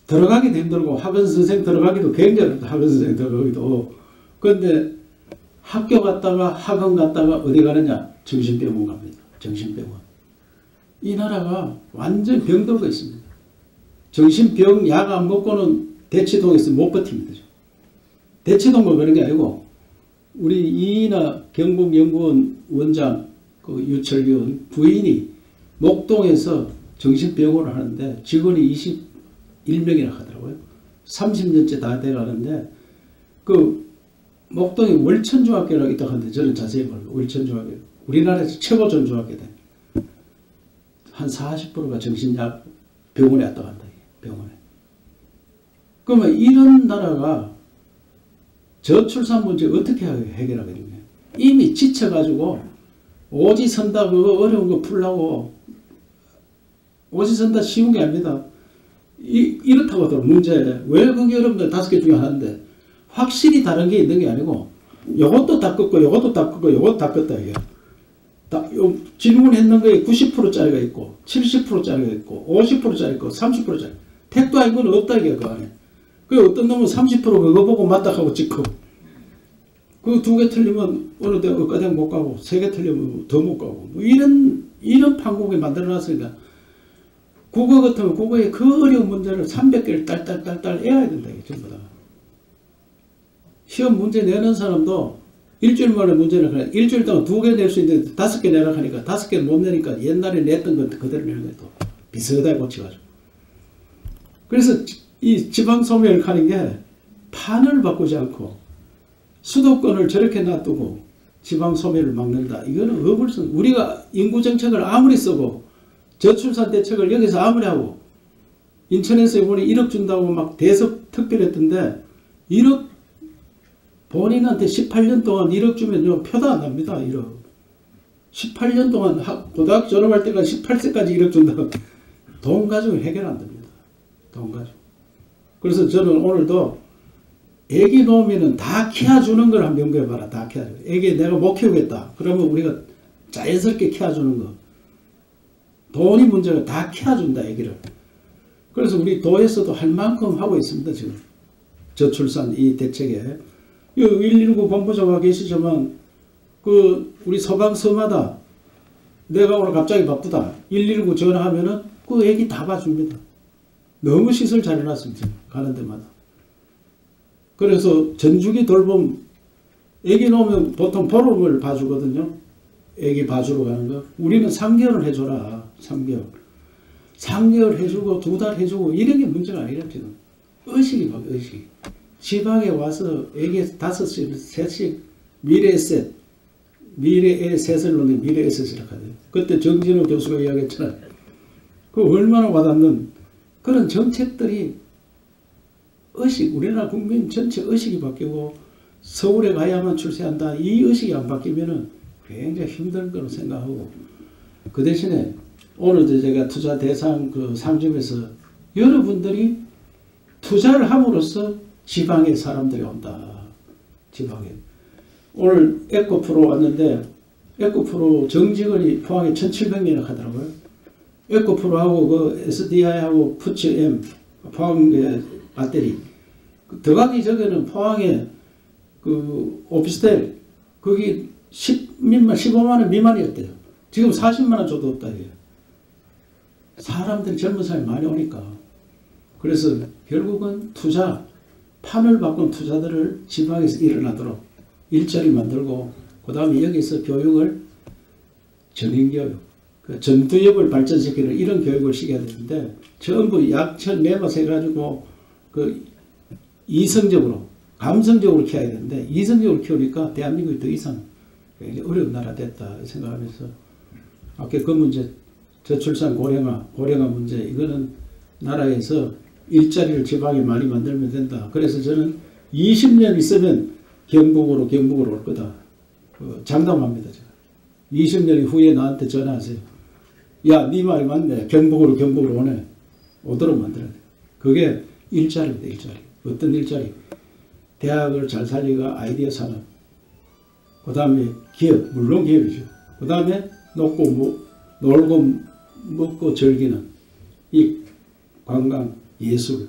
들어가기도 힘들고 학원 선생 들어가기도 굉장히 어렵다. 학원 선생 들어가기도. 그런데 학교 갔다가 학원 갔다가 어디 가느냐? 정신병원 갑니다. 정신병원. 이 나라가 완전 병들고 있습니다. 정신병 약 안 먹고는 대치동에서 못 버팁니다. 대치동만 그런 게 아니고 우리 이인하 경북연구원 원장 그 유철규 부인이 목동에서 정신병원을 하는데 직원이 21명이나 하더라고요. 30년째 다 돼가는데 그 목동에 월천중학교라고 있다고 하는데 저는 자세히 모르고 월천중학교 우리나라에서 최고 좋은 중학교다. 한 40%가 정신약 병원에 왔다고 한다. 병원에. 그러면 이런 나라가 저출산 문제 어떻게 해결하겠느냐. 이미 지쳐가지고 오지 선다 그거 어려운 거 풀라고 오지 선다 쉬운 게 아닙니다. 이렇다고 하더라고. 문제. 왜 그게 어렵냐. 5개 중에 하나인데 확실히 다른 게 있는 게 아니고 요것도 다 껐고 요것도 다 껐고 요것도 다 껐다 이게. 질문했는 거에 90%짜리가 있고 70%짜리가 있고 50%짜리 있고 30%짜리 택도 아니고는 없다 이게 그 안에. 그 어떤 놈은 30% 그거 보고 맞다 하고 찍고 그 2개 틀리면 어느 데 어까당 못 가고 3개 틀리면 더 못 가고 뭐 이런 판국이 만들어놨으니까 국어 같으면 국어의 그 어려운 문제를 300개를 딸딸딸딸 외워야 된다 이게 전부 다. 시험 문제 내는 사람도 일주일 만에 문제를 그냥 일주일 동안 2개 낼 수 있는데 5개 내라 하니까 5개 못 내니까 옛날에 냈던 것 그대로 내는 것도 비슷하게 고쳐가지고. 그래서 이 지방소멸 하는 게 판을 바꾸지 않고 수도권을 저렇게 놔두고 지방소멸을 막는다. 이거는 어불성. 우리가 인구정책을 아무리 쓰고 저출산 대책을 여기서 아무리 하고 인천에서 이번에 1억 준다고 막 대섭 특별했던데 1억 본인한테 18년 동안 1억 주면 표도 안 납니다. 1억. 18년 동안 고등학교 졸업할 때까지 18세까지 1억 준다고 돈 가지고 해결 안 됩니다. 돈 가지고. 그래서 저는 오늘도 애기 놓으면 다 키워주는 걸 한번 연구해봐라. 다 키워줘. 애기 내가 못 키우겠다. 그러면 우리가 자연스럽게 키워주는 거. 돈이 문제가 다 키워준다. 애기를. 그래서 우리 도에서도 할 만큼 하고 있습니다. 지금. 저출산 이 대책에. 119 본부장과 계시지만 그 우리 소방서마다 내가 오늘 갑자기 바쁘다. 119 전화하면은 그 애기 다 봐줍니다. 너무 시설 잘 해놨습니다. 가는 데마다. 그래서 전주기 돌봄 애기 놓으면 보통 보름을 봐주거든요. 애기 봐주러 가는 거. 우리는 3개월을 해줘라. 3개월. 3개월 해주고 2달 해주고 이런 게 문제가 아니라 지금. 의식이 막 의식. 지방에 와서 애기 5씩, 3씩 미래에셋. 미래에셋을 놓는 미래에셋이라고 하거든요. 그때 정진호 교수가 이야기했잖아요. 그 얼마나 와닿는 그런 정책들이 의식, 우리나라 국민 전체 의식이 바뀌고 서울에 가야만 출세한다. 이 의식이 안 바뀌면은 굉장히 힘든 거로 생각하고 그 대신에 오늘도 제가 투자 대상 그 상점에서 여러분들이 투자를 함으로써 지방에 사람들이 온다. 지방에. 오늘 에코프로 왔는데 에코프로 정직원이 포항에 1700명이나 하더라고요. 에코프로하고 그 SDI하고 푸츠M 포항 배터리 더 가기 전에는 포항에 그 오피스텔 거기 15만원 미만이었대요. 지금 40만원 줘도 없다. 이게. 사람들이 젊은 사람이 많이 오니까. 그래서 결국은 투자 판을 바꾼 투자들을 지방에서 일어나도록 일자리 만들고 그 다음에 여기서 교육을 전인교육 그 전투력을 발전시키는 이런 교육을 시켜야 되는데 전부 약천 매맛 해가지고 그 이성적으로 감성적으로 키워야 되는데 이성적으로 키우니까 대한민국이 더 이상 굉장히 어려운 나라 됐다 생각하면서 아까 그 문제 저출산 고령화 문제 이거는 나라에서 일자리를 지방에 많이 만들면 된다. 그래서 저는 20년 있으면 경북으로 올 거다. 장담합니다. 제가. 20년 후에 나한테 전화하세요. 야, 네 말이 맞네. 경북으로 오네. 오도록 만들어야 돼. 그게 일자리입니다. 일자리. 어떤 일자리? 대학을 잘 살리가 아이디어 산업. 그 다음에 기업. 물론 기업이죠. 그 다음에 놀고 먹고 즐기는 이 관광, 예술.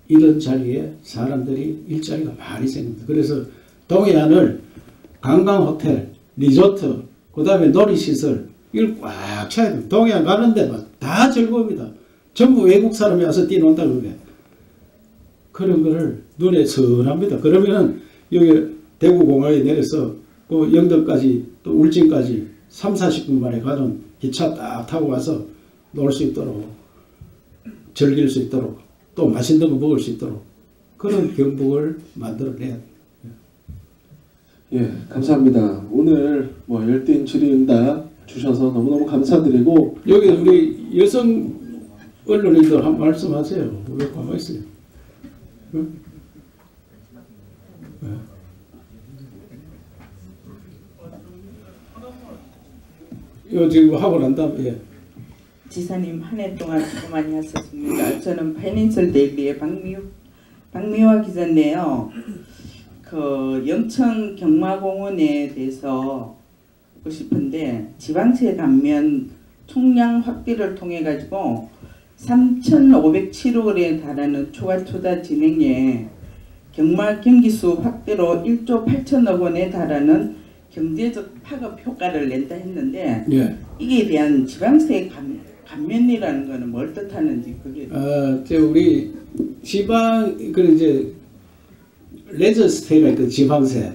이런 자리에 사람들이 일자리가 많이 생깁니다. 그래서 동해안을 관광호텔, 리조트, 그 다음에 놀이시설 이걸 꽉 차야 돼요. 동해안 가는데 다 즐거웁니다. 전부 외국 사람이 와서 뛰논다 그게. 그런 거를 눈에 선합니다. 그러면은 여기 대구공항에 내려서 그 영덕까지 또 울진까지 30-40분 만에 가는 기차 딱 타고 가서 놀 수 있도록 즐길 수 있도록 또 맛있는 거 먹을 수 있도록 그런 경북을 만들어내야 돼요. 예, 감사합니다. 오늘 열띤 질의응답 주셔서 너무너무 감사드리고 여기 우리 여성 언론인들 한 말씀하세요. 왜 가만히 있어요? 응? 이거 지금 하고 난 다음에 예. 지사님 한 해 동안 수고 많이 하셨습니다. 저는 파이낸셜 데일리의 박미화 기자인데요. 그 영천 경마공원에 대해서 묻고 싶은데 지방세 감면 총량 확대를 통해 가지고 3,507억에 달하는 추가 투자 진행에 경기수 확대로 1조 8천억 원에 달하는 경제적 파급 효과를 낸다 했는데 예. 이게 대한 지방세 감면이라는 거는 뭘 뜻하는지 그게 우리 지방 이제 레저 스테이가 있고 지방세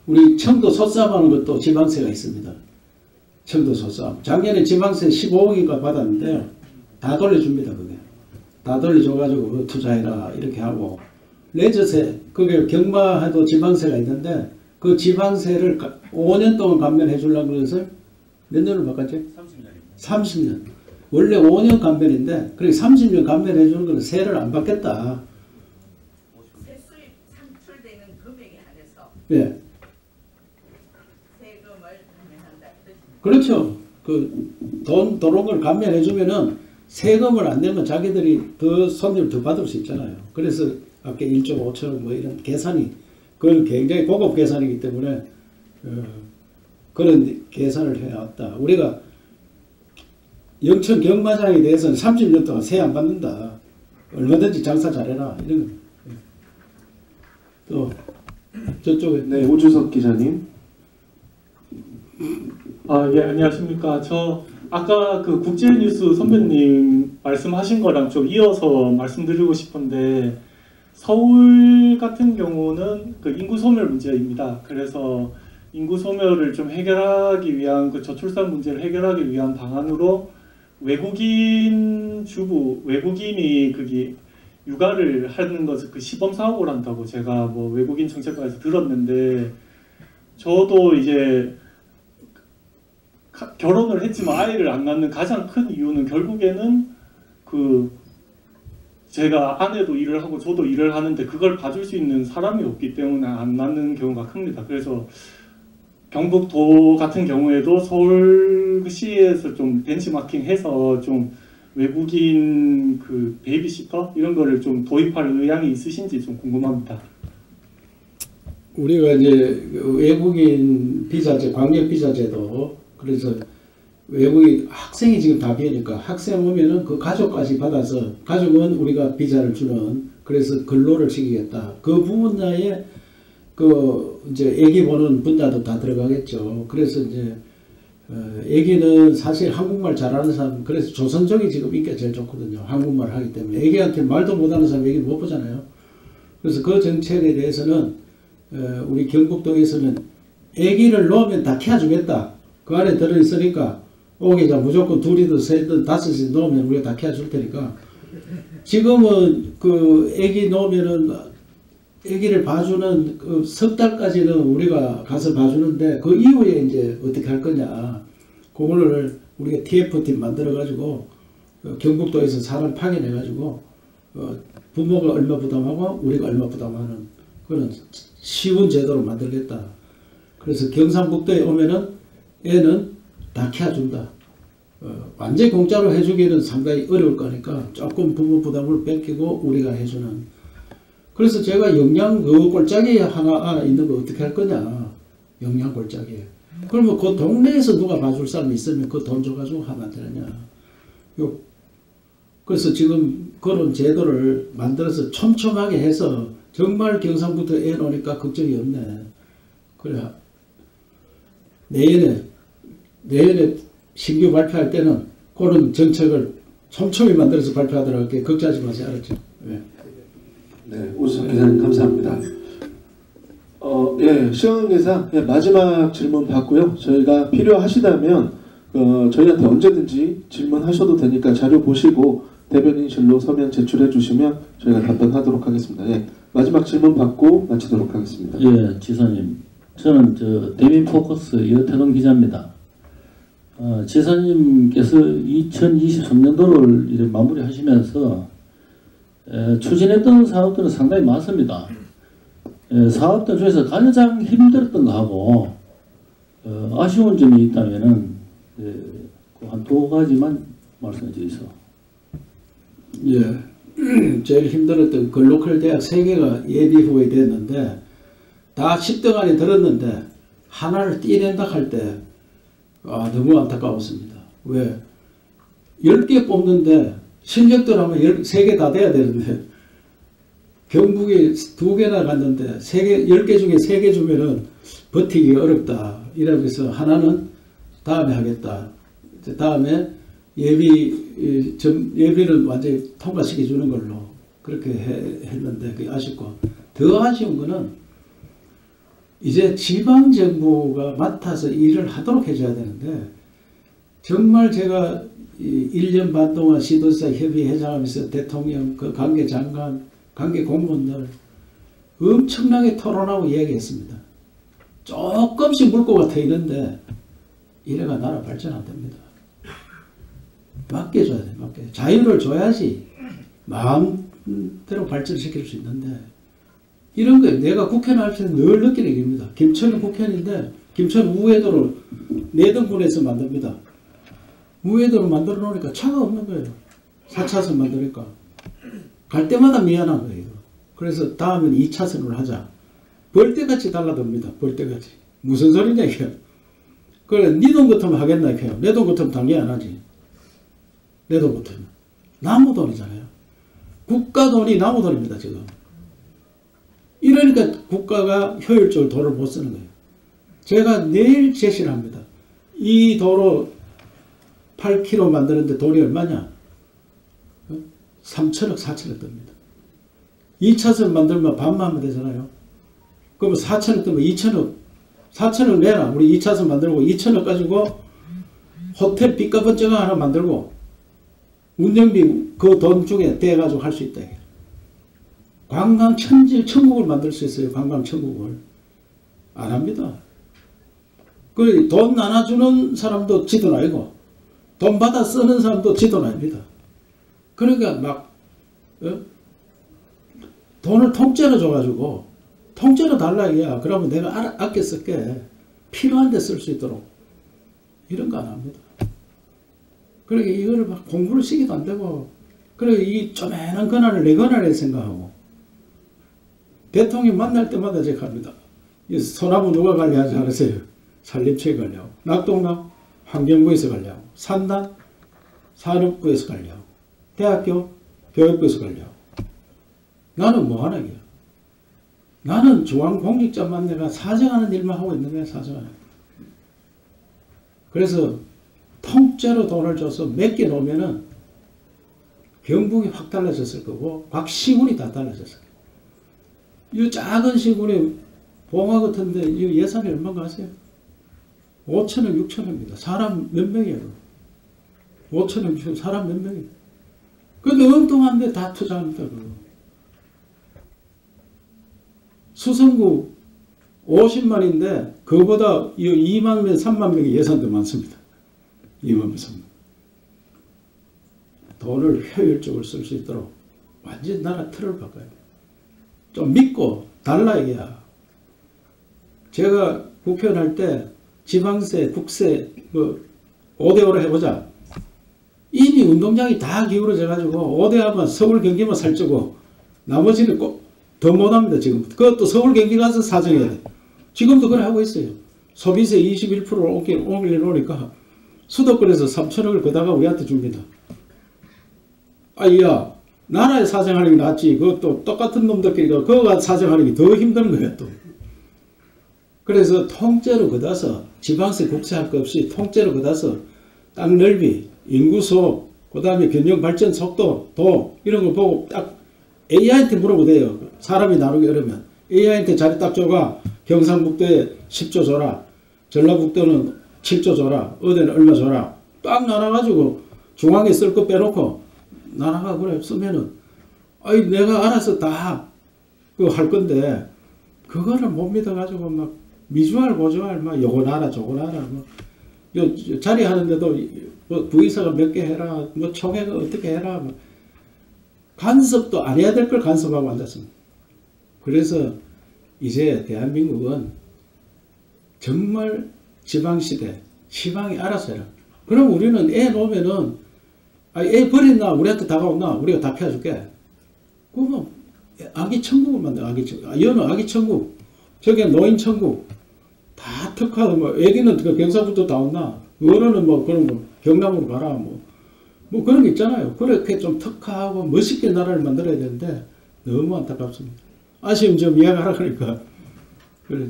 우리 청도 소싸움하는 것도 지방세가 있습니다. 청도 소싸움 작년에 지방세 15억인가 받았는데 다 돌려줍니다. 그게 다 돌려줘가지고 투자해라 이렇게 하고 레저세 그게 경마해도 지방세가 있는데 그 지방세를 5년 동안 감면해 주려고 그래서 몇 년을 바꿨지? 30년. 원래 5년 감면인데 그렇게 30년 감면해 주는 거는 세를 안 받겠다. 세수입 산출되는 금액에 한해서 예. 세금을 감면한다. 그렇죠. 도로를 감면해 주면은 세금을 안 내면 자기들이 더 손님을 더 받을 수 있잖아요. 그래서 아까 1조 5천억 뭐 이런 계산이 그건 굉장히 고급 계산이기 때문에 그런 계산을 해왔다. 우리가 영천 경마장에 대해서는 30년 동안 세 안 받는다. 얼마든지 장사 잘해라. 이런 거. 또 저쪽에 네, 오주석 기자님. 예, 안녕하십니까. 저 아까 그 국제뉴스 선배님 말씀하신 거랑 좀 이어서 말씀드리고 싶은데 서울 같은 경우는 그 인구 소멸 문제입니다. 그래서 인구 소멸을 좀 해결하기 위한 그 저출산 문제를 해결하기 위한 방안으로 외국인이 그게 육아를 하는 것을 그 시범 사업을 한다고 제가 뭐 외국인 정책과에서 들었는데 저도 이제 결혼을 했지만 아이를 안 낳는 가장 큰 이유는 결국에는 그 제가 아내도 일을 하고 저도 일을 하는데 그걸 봐줄 수 있는 사람이 없기 때문에 안 낳는 경우가 큽니다. 그래서 경북도 같은 경우에도 서울시에서 좀 벤치마킹해서 좀 외국인 그 베이비시터 이런 거를 좀 도입할 의향이 있으신지 좀 궁금합니다. 우리가 이제 외국인 비자제, 광역 비자제도 그래서 외국인 학생이 지금 다 비니까 학생 오면은 그 가족까지 받아서 가족은 우리가 비자를 주는 그래서 근로를 시키겠다. 그 분야에 그 이제 애기 보는 분야도 다 들어가겠죠. 그래서 이제 애기는 사실 한국말 잘하는 사람 그래서 조선족이 지금 인기가 제일 좋거든요. 한국말 하기 때문에 애기한테 말도 못하는 사람 애기 못 보잖아요. 그래서 그 정책에 대해서는 우리 경북도에서는 애기를 놓으면 다 키워주겠다. 그 안에 들어있으니까 오기자 무조건 둘이든 셋이든 다섯이 놓으면 우리가 다 키워줄 테니까 지금은 그 애기 놓으면은 애기를 봐주는 그 석 달까지는 우리가 가서 봐주는데 그 이후에 이제 어떻게 할 거냐 그거를 우리가 TF팀 만들어 가지고 경북도에서 사람 파견해 가지고 부모가 얼마 부담하고 우리가 얼마 부담하는 그런 쉬운 제도로 만들겠다. 그래서 경상북도에 오면은 애는 다 키워준다. 완전히 공짜로 해주기는 상당히 어려울 거니까 조금 부모 부담을 뺏기고 우리가 해주는. 그래서 제가 영양 그 골짜기 하나 있는 거 어떻게 할 거냐. 영양 골짜기. 그러면 그 동네에서 누가 봐줄 사람이 있으면 그 돈 줘가지고 하면 안 되느냐. 그래서 지금 그런 제도를 만들어서 촘촘하게 해서 정말 경상북도 애 놓으니까 걱정이 없네. 그래. 내년에 신규 발표할 때는 그런 정책을 촘촘히 만들어서 발표하도록 할게. 걱정하지 마세요. 알았죠? 네. 네, 오수석 기자님 감사합니다. 예, 시간계상 마지막 질문 받고요. 저희가 필요하시다면 저희한테 언제든지 질문하셔도 되니까 자료 보시고 대변인실로 서면 제출해 주시면 저희가 답변하도록 하겠습니다. 예, 마지막 질문 받고 마치도록 하겠습니다. 예, 지사님. 저는 대민포커스 이어태동 기자입니다. 지사님께서 2023년도를 이제 마무리하시면서 추진했던 사업들은 상당히 많습니다. 사업들 중에서 가장 힘들었던 거하고 아쉬운 점이 있다면은 한 두 가지만 말씀해 주세요. 예, 제일 힘들었던 글로컬 대학 3개가 예비 후보에 됐는데 다 10등 안에 들었는데 하나를 떼낸다 할 때 너무 안타까웠습니다. 왜? 10개 뽑는데 실력들 하면 3개 다 돼야 되는데 경북이 2개나 갔는데 10개 중에 3개 주면은 버티기 어렵다. 이러면서 하나는 다음에 하겠다. 다음에 예비를 완전히 통과시켜 주는 걸로 그렇게 했는데 그게 아쉽고, 더 아쉬운 거는 이제 지방정부가 맡아서 일을 하도록 해줘야 되는데, 정말 제가 1년 반 동안 시도사 협의회장하면서 대통령, 그 관계장관, 관계공무원들 엄청나게 토론하고 이야기했습니다. 조금씩 물꼬가 트이는데 이래가 나라 발전 안 됩니다. 맡겨줘야 돼. 자유를 줘야지 마음대로 발전시킬 수 있는데, 이런 거예요. 내가 국회 나올 때는 늘 느끼는 얘기입니다. 김천은 국회의원인데 김천 우회도를 내등분해서 만듭니다. 우회도를 만들어 놓으니까 차가 없는 거예요. 4차선 만드니까. 갈 때마다 미안한 거예요. 그래서 다음엔 2차선으로 하자. 벌떼같이 달라듭니다. 벌떼같이. 무슨 소리냐 이게. 그래, 네 돈 같으면 하겠나 이게요. 내 돈 같으면 당연히 안 하지. 내 돈 같으면. 나무 돈이잖아요. 국가 돈이 나무 돈입니다 지금. 이러니까 국가가 효율적으로 돈을 못 쓰는 거예요. 제가 내일 제시를 합니다. 이 도로 8km 만드는데 돈이 얼마냐? 3천억, 4천억 듭니다. 2차선 만들면 반만 하면 되잖아요. 그러면 4천억 뜨면 2천억. 4천억 내라. 우리 2차선 만들고 2천억 가지고 호텔 빚값번쩍 하나 만들고 운영비 그 돈 중에 떼가지고 할 수 있다. 관광 천국을 만들 수 있어요. 관광 천국을. 안 합니다. 그 돈 나눠주는 사람도 지돈 아니고 돈 받아 쓰는 사람도 지돈 아닙니다. 그러니까 막 돈을 통째로 줘가지고 통째로 달라 이야. 그러면 내가 아껴 쓸게. 필요한 데 쓸 수 있도록. 이런 거 안 합니다. 그러니까 이거를 막 공부를 시키도 안 되고, 그리고 이 쪼매난 권한을 내 권한에 생각하고, 대통령 만날 때마다 제가 합니다. 이 소나무 누가 관리하지 않으세요? 산림청이 관리하고, 낙동강 환경부에서 관리하고, 산단 산업부에서 관리하고, 대학교 교육부에서 관리하고. 나는 뭐 하나 이게. 나는 중앙공직자만 내가 사정하는 일만 하고 있는 거야. 사정하는. 그래서 통째로 돈을 줘서 몇 개 놓으면은 경북이 확 달라졌을 거고 각 시군이 다 달라졌을 거예요. 이 작은 시군이 봉화 같은데 이 예산이 얼마인가 아세요? 5천억, 6천억입니다. 사람 몇 명이에요? 5천억, 사람 몇 명이에요? 근데 엉뚱한데 다 투자합니다. 그거. 수성구 50만인데 그거보다 2만 명, 3만 명의 예산도 많습니다. 2만 명, 3만 명. 돈을 효율적으로 쓸 수 있도록 완전 나라 틀을 바꿔요. 좀 믿고 달라 이게야. 제가 국회의원 할 때 지방세, 국세 뭐 5대5로 해보자. 이미 운동장이 다 기울어져 가지고 5대 하면 서울 경기만 살찌고 나머지는 꼭 더 못합니다. 지금 그것도 서울 경기 가서 사정해야 돼. 지금도 그래 하고 있어요. 소비세 21%를 올려놓으니까 수도권에서 3천억을 거다가 우리한테 줍니다. 아이야, 나라에 사정하는 게 낫지. 그것도 똑같은 놈들끼리 그거가 사정하는 게 더 힘든 거예요. 또. 그래서 통째로 걷어서 지방세 국세할 거 없이 통째로 걷어서 땅 넓이, 인구수, 그 다음에 경영 발전 속도, 도 이런 거 보고 딱 AI한테 물어보면 돼요. 사람이 나누기 어려면 AI한테 자리 딱 줘가 경상북도에 10조 줘라. 전라북도는 7조 줘라. 어디는 얼마 줘라. 딱 나눠가지고 중앙에 쓸 거 빼놓고 나눠가 그래 쓰면은 아이 내가 알아서 다 그거 할 건데 그거를 못 믿어가지고 막 미주알 고주알 막 요거 나라 저거 나라 뭐 요 자리 하는데도 뭐 부의사가 몇 개 해라 뭐 총회가 어떻게 해라 뭐 간섭도 안 해야 될 걸 간섭하고 앉았습니다. 그래서 이제 대한민국은 정말 지방시대 시방이 알아서 해라. 그럼 우리는 애 놓으면은 애 버렸나 우리한테 다가온나 우리가 다 피워줄게. 그러면 아기 천국을 만들어. 아기 천국. 여는 아기 천국. 저게 노인 천국. 다 특화도 뭐 애기는 그 경상북도 다 온나. 어른은 뭐 그런 거 경남으로 가라 뭐 그런 게 있잖아요. 그렇게 좀 특화하고 멋있게 나라를 만들어야 되는데 너무 안타깝습니다. 아쉬움 좀 이야기하라 그러니까 그래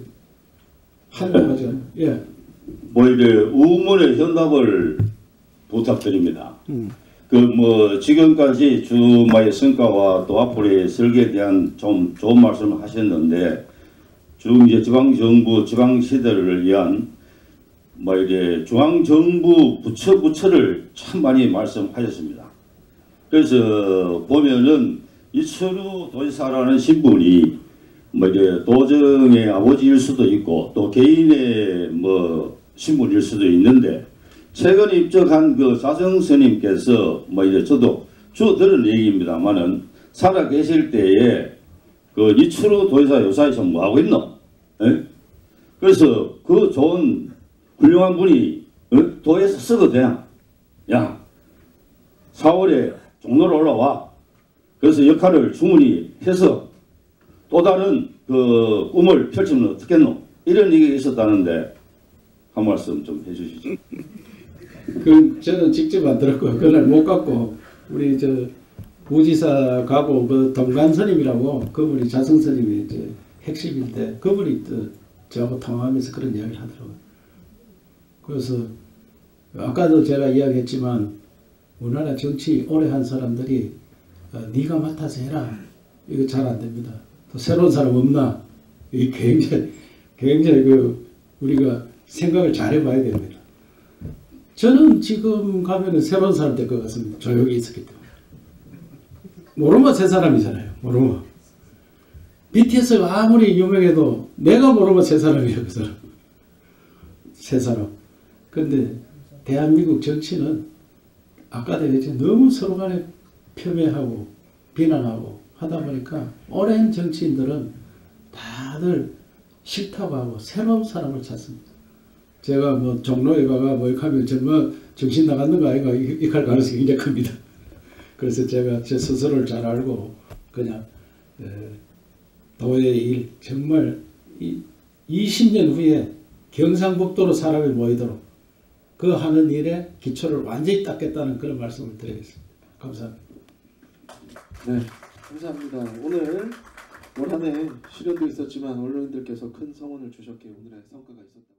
하는 거죠. 예. 뭐 이제 우문의 현답을 부탁드립니다. 그 뭐 지금까지 주마의 성과와 또 앞으로의 설계에 대한 좀 좋은 말씀을 하셨는데 지금 이제 지방정부 지방시대를 위한 뭐 이제 중앙정부 부처를 참 많이 말씀하셨습니다. 그래서 보면은 이철우 도지사라는 신분이 뭐 이제 도정의 아버지일 수도 있고 또 개인의 뭐 신분일 수도 있는데 최근 입적한 그 사정 스님께서 뭐 이제 저도 주 들은 얘기입니다만은 살아 계실 때에 그 이철우 도지사 요사에서 뭐 하고 있노? 에? 그래서 그 좋은 훌륭한 분이 도에서 쓰거든. 야 4월에 종로로 올라와. 그래서 역할을 충분히 해서 또 다른 그 꿈을 펼치면 어떻겠노? 이런 얘기가 있었다는데 한 말씀 좀 해주시죠. 그 저는 직접 안 들었고 그날 못 갔고 우리 저 부지사 가고 그 동관 스님이라고 그분이 자성 스님이 이제 핵심인데 그분이 또 저하고 통화하면서 그런 이야기를 하더라고요. 그래서 아까도 제가 이야기했지만 우리나라 정치 오래 한 사람들이 네가 맡아서 해라 이거 잘 안 됩니다. 또 새로운 사람 없나 이 굉장히 그 우리가 생각을 잘 해봐야 됩니다. 저는 지금 가면은 새로운 사람 될 것 같습니다. 조용히 있었기 때문에. 모르면 새 사람이잖아요. 모르면. BTS가 아무리 유명해도 내가 모르면 새 사람이에요. 그 사람. 새 사람. 근데 대한민국 정치는 아까도 얘기했지만 너무 서로 간에 폄훼하고 비난하고 하다 보니까 오랜 정치인들은 다들 싫다고 하고 새로운 사람을 찾습니다. 제가 뭐 종로에 가가 뭐 이렇게 하면 정말 정신 나갔는가 아이가 이렇게 할 가능성이 굉장히 큽니다. 그래서 제가 제 스스로를 잘 알고 그냥 도의 일 정말 20년 후에 경상북도로 사람이 모이도록 그 하는 일에 기초를 완전히 닦겠다는 그런 말씀을 드리겠습니다. 감사합니다. 네, 감사합니다. 오늘 올 한 해 시련도 있었지만 언론인들께서 큰 성원을 주셨기에 오늘의 성과가 있었다.